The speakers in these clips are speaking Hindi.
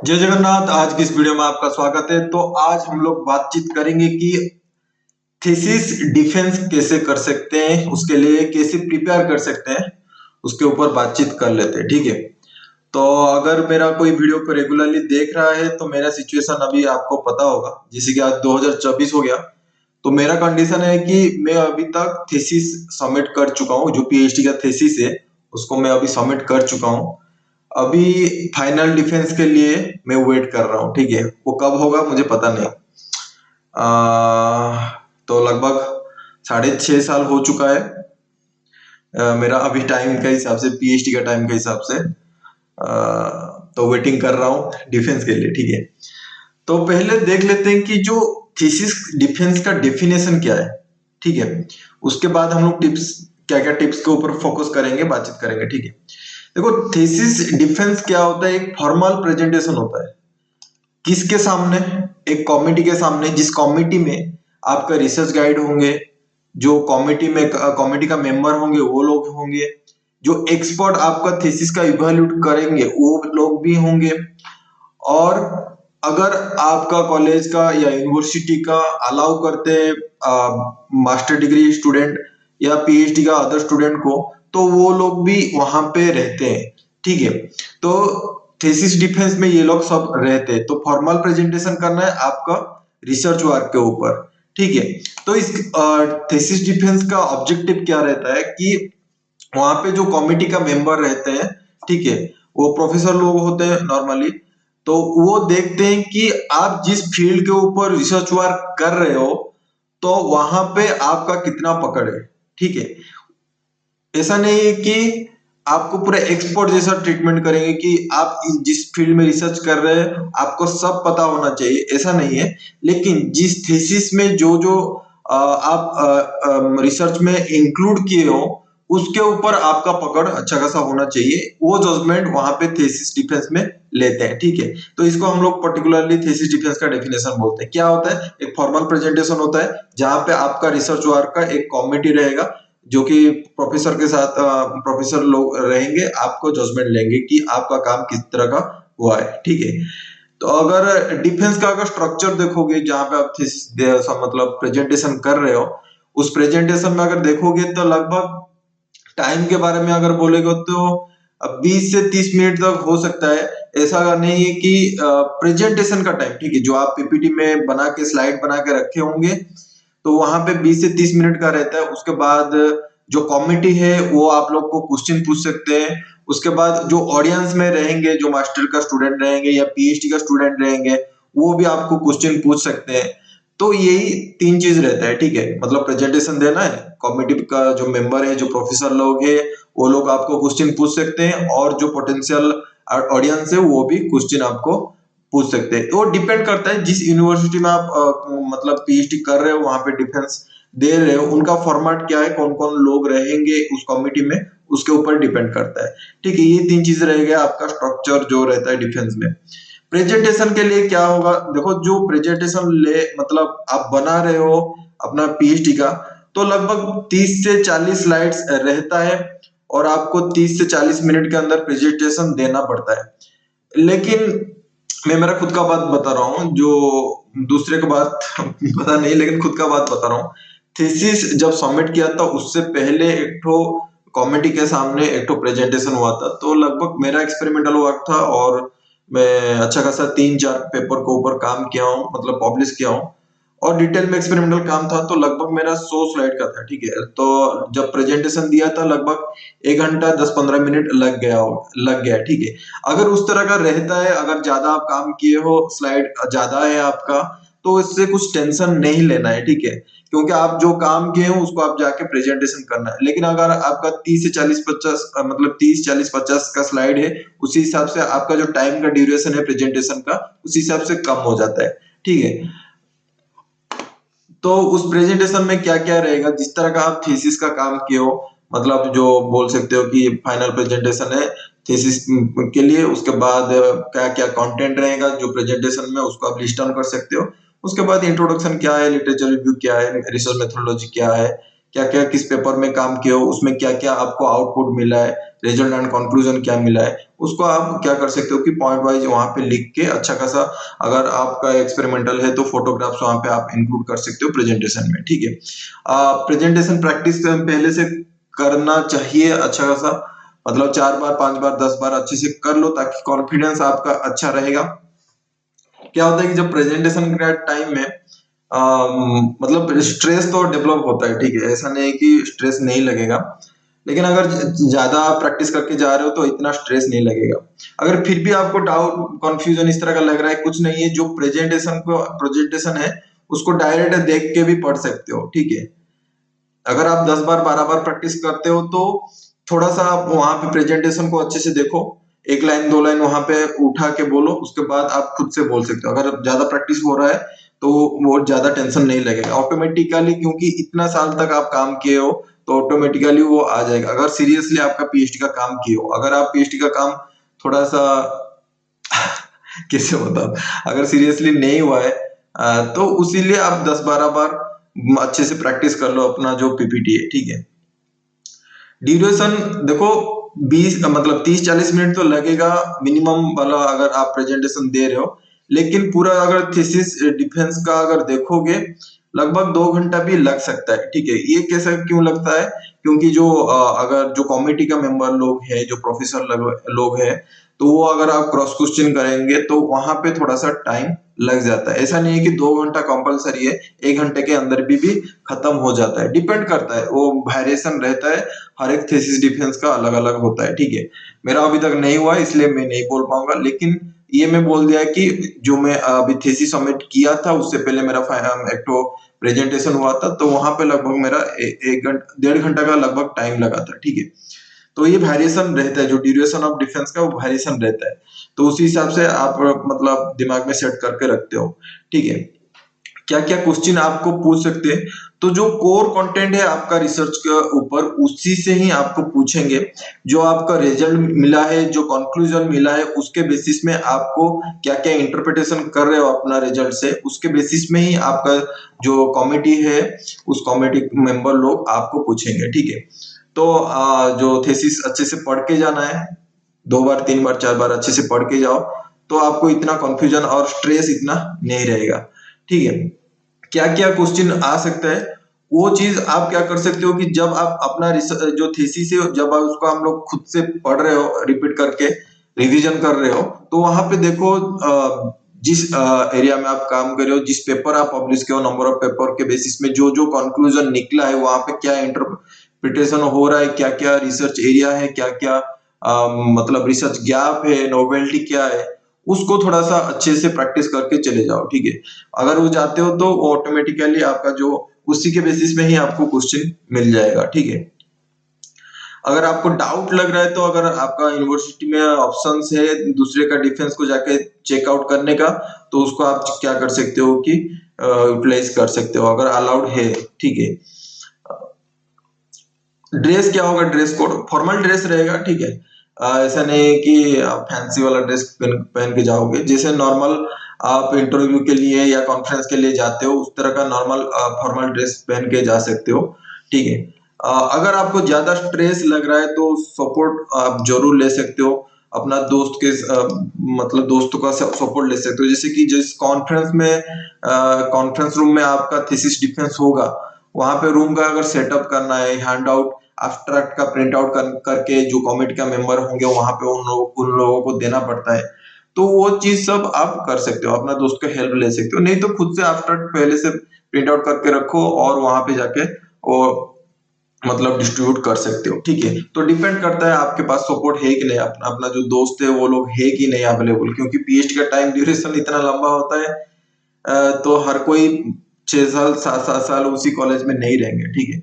जय जगन्नाथ। आज की इस वीडियो में आपका स्वागत है। तो आज हम लोग बातचीत करेंगे कि थीसिस डिफेंस कैसे कर सकते हैं, उसके लिए कैसे प्रिपेयर कर सकते हैं, उसके ऊपर बातचीत कर लेते हैं। ठीक है। तो अगर मेरा कोई वीडियो को रेगुलरली देख रहा है तो मेरा सिचुएशन अभी आपको पता होगा, जैसे कि आज 2024 हो गया। तो मेरा कंडीशन है कि मैं अभी तक थीसिस सबमिट कर चुका हूँ। जो पीएचडी का थीसिस है उसको मैं अभी सबमिट कर चुका हूँ। अभी फाइनल डिफेंस के लिए मैं वेट कर रहा हूँ। ठीक है, वो कब होगा मुझे पता नहीं। तो लगभग 6.5 साल हो चुका है। मेरा अभी टाइम के हिसाब से, पीएचडी का टाइम के हिसाब से। तो वेटिंग कर रहा हूँ डिफेंस के लिए। ठीक है। तो पहले देख लेते हैं कि जो थीसिस डिफेंस का डेफिनेशन क्या है। ठीक है। उसके बाद हम लोग टिप्स, क्या क्या टिप्स के ऊपर फोकस करेंगे, बातचीत करेंगे। ठीक है। देखो, थीसिस डिफेंस क्या होता है? एक फॉर्मल प्रेजेंटेशन होता है। किसके सामने? एक कमिटी के सामने, जिस कमिटी में आपका रिसर्च गाइड होंगे, जो कमिटी का मेंबर होंगे वो लोग होंगे, जो एक्सपर्ट आपका थीसिस का इवैल्यूएट करेंगे वो लोग भी होंगे। और अगर आपका कॉलेज का या यूनिवर्सिटी का अलाउ करते हैं मास्टर डिग्री स्टूडेंट या पीएचडी का अदर स्टूडेंट को, तो वो लोग भी वहां पे रहते हैं। ठीक है। तो थीसिस डिफेंस में ये लोग सब रहते हैं। तो फॉर्मल प्रेजेंटेशन करना है आपका रिसर्च वर्क के ऊपर। ठीक है। तो इस थीसिस डिफेंस का ऑब्जेक्टिव क्या रहता है कि वहां पे जो कमिटी का मेंबर रहते हैं, ठीक है, वो प्रोफेसर लोग होते हैं नॉर्मली। तो वो देखते हैं कि आप जिस फील्ड के ऊपर रिसर्च वर्क कर रहे हो तो वहां पे आपका कितना पकड़ है। ठीक है। ऐसा नहीं है कि आपको पूरा एक्सपर्ट जैसा ट्रीटमेंट करेंगे कि आप जिस फील्ड में रिसर्च कर रहे हैं आपको सब पता होना चाहिए, ऐसा नहीं है। लेकिन जिस थीसिस में जो जो आप रिसर्च में इंक्लूड किए हो उसके ऊपर आपका पकड़ अच्छा खासा होना चाहिए। वो जजमेंट वहां पे थीसिस डिफेंस में लेते हैं। ठीक है। तो इसको हम लोग पर्टिकुलरली थीसिस डिफेंस का डेफिनेशन बोलते हैं। क्या होता है? एक फॉर्मल प्रेजेंटेशन होता है जहां पे आपका रिसर्च वर्क का एक कमिटी रहेगा, जो कि प्रोफेसर के साथ प्रोफेसर लोग रहेंगे, आपको जजमेंट लेंगे कि आपका काम किस तरह का हुआ है। ठीक है। तो अगर डिफेंस का अगर स्ट्रक्चर देखोगे, जहां पे आप मतलब प्रेजेंटेशन कर रहे हो, उस प्रेजेंटेशन में अगर देखोगे तो लगभग टाइम के बारे में अगर बोलेगे तो 20 से 30 मिनट तक हो सकता है। ऐसा नहीं है कि प्रेजेंटेशन का टाइम, ठीक है, जो आप पीपीटी में बना के स्लाइड बना के रखे होंगे तो वहां पे 20 से 30 मिनट का रहता है। उसके बाद जो कमिटी है वो आप लोग को क्वेश्चन पूछ सकते हैं। उसके बाद जो ऑडियंस में रहेंगे, जो मास्टर का स्टूडेंट रहेंगे या पीएचडी का स्टूडेंट रहेंगे, वो भी आपको क्वेश्चन पूछ सकते हैं। तो यही तीन चीज रहता है। ठीक है। मतलब प्रेजेंटेशन देना है, कमिटी का जो मेंबर है, जो प्रोफेसर लोग है, वो लोग आपको क्वेश्चन पूछ सकते हैं, और जो पोटेंशियल ऑडियंस है वो भी क्वेश्चन आपको पूछ सकते हैं। तो डिपेंड करता है जिस यूनिवर्सिटी में आप मतलब पीएचडी कर रहे हो, वहां पे डिफेंस दे रहे हो, उनका फॉर्मेट क्या है, कौन कौन लोग रहेंगे उस कमिटी में, उसके ऊपर डिपेंड करता है। ठीक है। ये तीन चीज रहेगा आपका स्ट्रक्चर जो रहता है डिफेंस में। प्रेजेंटेशन के लिए क्या होगा? देखो, जो प्रेजेंटेशन ले मतलब आप बना रहे हो अपना पीएचडी का, तो लगभग 30 से 40 स्लाइड्स रहता है, और आपको 30 से 40 मिनट के अंदर प्रेजेंटेशन देना पड़ता है। लेकिन मैं मेरा खुद का बात बता रहा हूँ, जो दूसरे का बात पता नहीं, लेकिन खुद का बात बता रहा हूँ। थीसिस जब सबमिट किया था उससे पहले एक ठो कमिटी के सामने एक ठो प्रेजेंटेशन हुआ था। तो लगभग मेरा एक्सपेरिमेंटल वर्क था, और मैं अच्छा खासा 3-4 पेपर के ऊपर काम किया हूँ, मतलब पब्लिश किया हूँ। और डिटेल में एक्सपेरिमेंटल काम था, तो लगभग मेरा 100 स्लाइड का था। ठीक है। तो जब प्रेजेंटेशन दिया था लगभग 1 घंटा 10-15 मिनट लग गया। ठीक है। अगर उस तरह का रहता है, अगर ज्यादा आप काम किए हो, स्लाइड ज्यादा है आपका, तो इससे कुछ टेंशन नहीं लेना है। ठीक है। क्योंकि आप जो काम किए हो उसको आप जाके प्रेजेंटेशन करना है। लेकिन अगर आपका 30 से 40-50 मतलब 30-40-50 का स्लाइड है, उसी हिसाब से आपका जो टाइम का ड्यूरेशन है प्रेजेंटेशन का, उसी हिसाब से कम हो जाता है। ठीक है। तो उस प्रेजेंटेशन में क्या क्या रहेगा, जिस तरह का आप थीसिस का काम किए हो, मतलब जो बोल सकते हो कि फाइनल प्रेजेंटेशन है थीसिस के लिए, उसके बाद क्या क्या कंटेंट रहेगा जो प्रेजेंटेशन में, उसको आप लिस्ट डाउन कर सकते हो। उसके बाद इंट्रोडक्शन क्या है, लिटरेचर रिव्यू क्या है, रिसर्च मेथोडोलॉजी क्या है, क्या क्या किस पेपर में काम किए हो, उसमें क्या क्या आपको आउटपुट मिला है, रिजल्ट एंड कंक्लूजन क्या मिला है, उसको आप क्या कर सकते हो कि पॉइंट वाइज वहां पे लिख के अच्छा खासा, अगर आपका एक्सपेरिमेंटल है तो फोटोग्राफ्स वहां पे आप इंक्लूड कर सकते हो प्रेजेंटेशन में, ठीक है। प्रेजेंटेशन प्रैक्टिस पहले से करना चाहिए अच्छा खासा, मतलब 4 बार 5 बार 10 बार अच्छे से कर लो ताकि कॉन्फिडेंस आपका अच्छा रहेगा। क्या होता है कि जब प्रेजेंटेशन के टाइम में मतलब स्ट्रेस तो डेवलप होता है, ठीक है, ऐसा नहीं है कि स्ट्रेस नहीं लगेगा, लेकिन अगर ज्यादा प्रैक्टिस करके जा रहे हो तो इतना स्ट्रेस नहीं लगेगा। अगर फिर भी आपको डाउट कंफ्यूजन इस तरह का लग रहा है, कुछ नहीं है, जो प्रेजेंटेशन है उसको डायरेक्ट देख के भी पढ़ सकते हो, ठीक है। अगर आप 10 बार 12 बार प्रैक्टिस करते हो तो थोड़ा सा आप वहां पे प्रेजेंटेशन को अच्छे से देखो, एक लाइन 2 लाइन वहां पे उठा के बोलो, उसके बाद आप खुद से बोल सकते हो। अगर ज्यादा प्रैक्टिस हो रहा है तो वो ज्यादा टेंशन नहीं लगेगा ऑटोमेटिकली, क्योंकि इतना साल तक आप काम किए हो तो ऑटोमेटिकली वो आ जाएगा। अगर सीरियसली आपका पीएचडी का काम किए हो, अगर आप पीएचडी का काम थोड़ा सा कैसे बताओ, अगर सीरियसली नहीं हुआ है तो उसीलिए आप 10 12 बार अच्छे से प्रैक्टिस कर लो अपना जो पीपीटी है, ठीक है। ड्यूरेशन देखो 20 मतलब 30 40 मिनट तो लगेगा मिनिमम वाला, अगर आप प्रेजेंटेशन दे रहे हो। लेकिन पूरा अगर थीसिस डिफेंस का अगर देखोगे लगभग 2 घंटा भी लग सकता है, ठीक है। ये कैसा क्यों लगता है, क्योंकि जो अगर जो कमेटी का मेंबर लोग है, जो प्रोफेसर लोग है, तो वो अगर आप क्रॉस क्वेश्चन करेंगे तो वहां पे थोड़ा सा टाइम लग जाता है। ऐसा नहीं है कि 2 घंटा कंपलसरी है, 1 घंटे के अंदर भी खत्म हो जाता है, डिपेंड करता है, वो वेरिएशन रहता है। हर एक थीसिस डिफेंस का अलग अलग होता है, ठीक है। मेरा अभी तक नहीं हुआ इसलिए मैं नहीं बोल पाऊंगा, लेकिन ये मैं बोल दिया कि जो मैं अभी थीसिस सबमिट किया था उससे पहले मेरा एक तो प्रेजेंटेशन हुआ था, तो वहां पे लगभग मेरा 1 घंटा 1.5 घंटा का लगभग टाइम लगा था, ठीक है। तो ये वेरिएशन रहता है, जो ड्यूरेशन ऑफ डिफेंस का वो वेरिएशन रहता है, तो उसी हिसाब से आप मतलब दिमाग में सेट करके रखते हो, ठीक है। क्या क्या क्वेश्चन आपको पूछ सकते हैं, तो जो कोर कंटेंट है आपका रिसर्च के ऊपर उसी से ही आपको पूछेंगे। जो आपका रिजल्ट मिला है, जो कंक्लूजन मिला है, उसके बेसिस में आपको क्या क्या इंटरप्रिटेशन कर रहे हो अपना रिजल्ट से, उसके बेसिस में ही आपका जो कमेटी है उस कमेटी मेंबर लोग आपको पूछेंगे, ठीक है। तो जो थेसिस अच्छे से पढ़ के जाना है, 2 बार 3 बार 4 बार अच्छे से पढ़ के जाओ, तो आपको इतना कंफ्यूजन और स्ट्रेस इतना नहीं रहेगा, ठीक है। क्या क्या क्वेश्चन आ सकता है, वो चीज आप क्या कर सकते हो कि जब आप अपना जो थीसिस है जब आप उसको हम लोग खुद से पढ़ रहे हो, रिपीट करके रिवीजन कर रहे हो, तो वहां पे देखो जिस एरिया में आप काम कर रहे हो, जिस पेपर आप पब्लिश किए हो, नंबर ऑफ पेपर के बेसिस में जो जो कंक्लूजन निकला है, वहां पे क्या इंटरप्रिटेशन हो रहा है, क्या क्या रिसर्च एरिया है, क्या क्या मतलब रिसर्च गैप है, नोवेल्टी क्या है, उसको थोड़ा सा अच्छे से प्रैक्टिस करके चले जाओ, ठीक है। अगर वो जाते हो तो ऑटोमेटिकली आपका जो उसी के बेसिस में ही आपको क्वेश्चन मिल जाएगा, ठीक है। अगर आपको डाउट लग रहा है तो अगर आपका यूनिवर्सिटी में ऑप्शंस है दूसरे का डिफेंस को जाके चेकआउट करने का, तो उसको आप क्या कर सकते हो कि यूटिलाइज कर सकते हो अगर अलाउड है, ठीक है। ड्रेस क्या होगा, ड्रेस कोड फॉर्मल ड्रेस रहेगा, ठीक है। ऐसा नहीं है कि आप फैंसी वाला ड्रेस पहन के जाओगे, जैसे नॉर्मल आप इंटरव्यू के लिए या कॉन्फ्रेंस के लिए जाते हो उस तरह का नॉर्मल फॉर्मल ड्रेस पहन के जा सकते हो, ठीक है। अगर आपको ज्यादा स्ट्रेस लग रहा है तो सपोर्ट आप जरूर ले सकते हो, अपना दोस्त के मतलब दोस्तों का सपोर्ट ले सकते हो, जैसे कि जिस कॉन्फ्रेंस में कॉन्फ्रेंस रूम में आपका थीसिस डिफेंस होगा, वहां पे रूम का अगर सेटअप करना है, हैंड आउट एब्स्ट्रैक्ट का प्रिंट आउट करके जो कमेटी का मेंबर होंगे वहां पे उन लोगों को देना पड़ता है, तो वो चीज सब आप कर सकते हो, अपना दोस्त का हेल्प ले सकते हो, नहीं तो खुद से एब्स्ट्रैक्ट पहले से प्रिंट आउट करके रखो और वहां पे जाके वो मतलब डिस्ट्रीब्यूट कर सकते हो, ठीक है। तो डिपेंड करता है आपके पास सपोर्ट है कि नहीं, अपना अपना जो दोस्त है वो लोग है कि नहीं अवेलेबल, क्योंकि पीएचडी का टाइम ड्यूरेशन इतना लंबा होता है, तो हर कोई 6 साल 7 7 साल उसी कॉलेज में नहीं रहेंगे, ठीक है।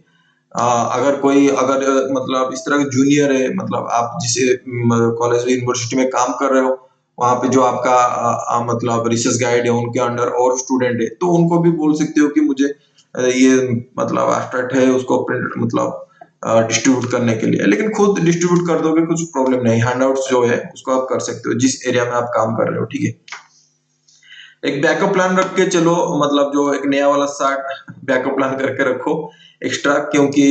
अगर कोई अगर मतलब इस तरह के जूनियर है, मतलब आप जिसे कॉलेज यूनिवर्सिटी में काम कर रहे हो, वहां पे जो आपका मतलब रिसर्च गाइड है उनके अंडर और स्टूडेंट है, तो उनको भी बोल सकते हो कि मुझे ये मतलब एब्स्ट्रैक्ट है उसको प्रिंट मतलब डिस्ट्रीब्यूट करने के लिए, लेकिन खुद डिस्ट्रीब्यूट कर दोगे कुछ प्रॉब्लम नहीं, हैंडआउट्स जो है उसको आप कर सकते हो जिस एरिया में आप काम कर रहे हो, ठीक है। एक बैकअप प्लान रख के चलो, मतलब जो एक नया वाला शार्ट बैकअप प्लान करके रखो एक्स्ट्रा, क्योंकि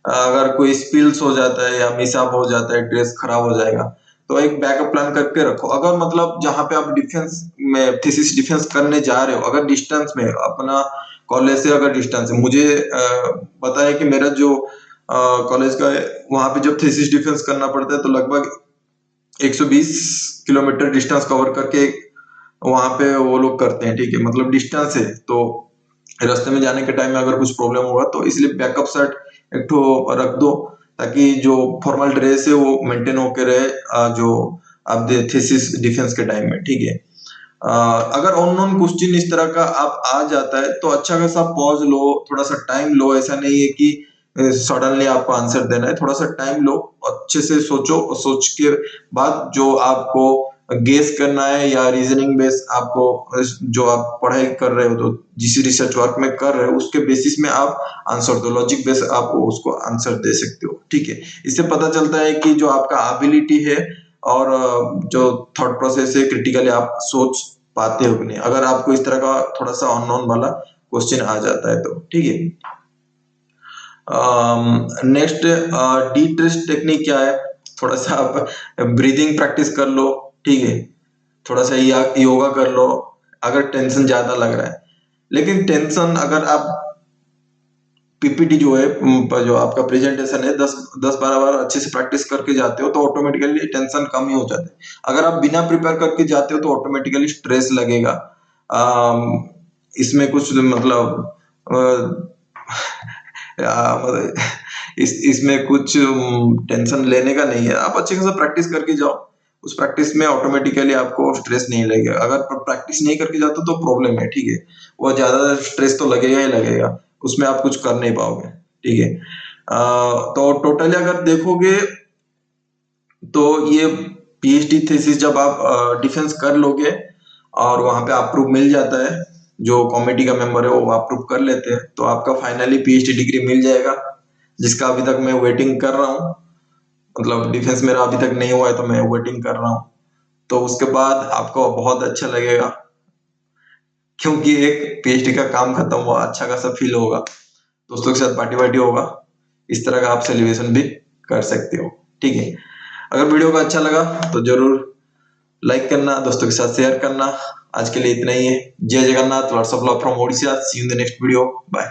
अगर कोई स्पिल्स हो जाता है या मिसअप हो जाता है, ड्रेस खराब हो जाएगा, तो एक बैकअप प्लान करके रखो। अगर मतलब जहाँ पे आप डिफेंस में थीसिस डिफेंस करने जा रहे हो, अगर डिस्टेंस में अपना कॉलेज से अगर डिस्टेंस है, मुझे पता है कि मेरा जो कॉलेज का है वहां पे जब थीसिस डिफेंस करना पड़ता है तो लगभग 120 किलोमीटर डिस्टेंस कवर करके वहां पे वो लोग करते हैं, ठीक है, मतलब डिस्टेंस है, तो रास्ते में जाने के टाइम में अगर कुछ प्रॉब्लम होगा तो इसलिए बैकअप सेट एक ठो रख दो, ताकि जो फॉर्मल ड्रेस है वो मेंटेन होके रहे जो आप दे थीसिस डिफेंस के टाइम में, ठीक है। अगर अननोन क्वेश्चन इस तरह का आप आ जाता है तो अच्छा खासा पॉज लो, थोड़ा सा टाइम लो, ऐसा नहीं है कि सडनली आपको आंसर देना है, थोड़ा सा टाइम लो, अच्छे से सोचो, और सोच के बाद जो आपको गेस करना है या रीजनिंग बेस आपको जो आप पढ़ाई कर रहे हो तो जिस रिसर्च वर्क में कर रहे हो उसके बेसिस में आप आंसर दो, लॉजिक बेस आप उसको आंसर दे सकते हो, ठीक है। इससे पता चलता है कि जो आपका एबिलिटी है और जो थॉट प्रोसेस है क्रिटिकली आप सोच पाते हो कि नहीं, अगर आपको इस तरह का थोड़ा सा अननोन वाला क्वेश्चन आ जाता है तो, ठीक है। नेक्स्ट डी ट्रेस टेक्निक क्या है, थोड़ा सा आप ब्रीदिंग प्रैक्टिस कर लो, ठीक है, थोड़ा सा योगा कर लो अगर टेंशन ज्यादा लग रहा है। लेकिन टेंशन अगर आप पीपीटी जो है जो आपका प्रेजेंटेशन है 10-12 बार अच्छे से प्रैक्टिस करके जाते हो तो ऑटोमेटिकली टेंशन कम ही हो जाता है। अगर आप बिना प्रिपेयर करके जाते हो तो ऑटोमेटिकली स्ट्रेस लगेगा। इसमें कुछ मतलब मतलब इसमें कुछ टेंशन लेने का नहीं है, आप अच्छे से प्रैक्टिस करके जाओ, उस प्रैक्टिस में ऑटोमेटिकली आपको स्ट्रेस नहीं लगेगा। अगर प्रैक्टिस नहीं करके जाते तो प्रॉब्लम है, ठीक है, वो ज्यादा स्ट्रेस तो लगेगा ही लगेगा, उसमें आप कुछ कर नहीं पाओगे, ठीक है। तो टोटली अगर देखोगे तो ये पीएचडी थीसिस जब आप डिफेंस कर लोगे और वहां पे अप्रूव मिल जाता है, जो कमेटी का मेंबर है वो अप्रूव कर लेते हैं, तो आपका फाइनली पीएचडी डिग्री मिल जाएगा, जिसका अभी तक मैं वेटिंग कर रहा हूँ। मतलब डिफेंस मेरा अभी तक नहीं हुआ है तो मैं वेटिंग कर रहा हूँ। तो उसके बाद आपको बहुत अच्छा लगेगा, क्योंकि एक पीएचडी का काम खत्म हुआ, अच्छा खासा फील होगा, दोस्तों के साथ पार्टी वार्टी होगा, इस तरह का आप सेलिब्रेशन भी कर सकते हो, ठीक है। अगर वीडियो का अच्छा लगा तो जरूर लाइक करना, दोस्तों के साथ शेयर करना। आज के लिए इतना ही है। जय Jagannath, lots of love from Odisha, see you in the next video, bye.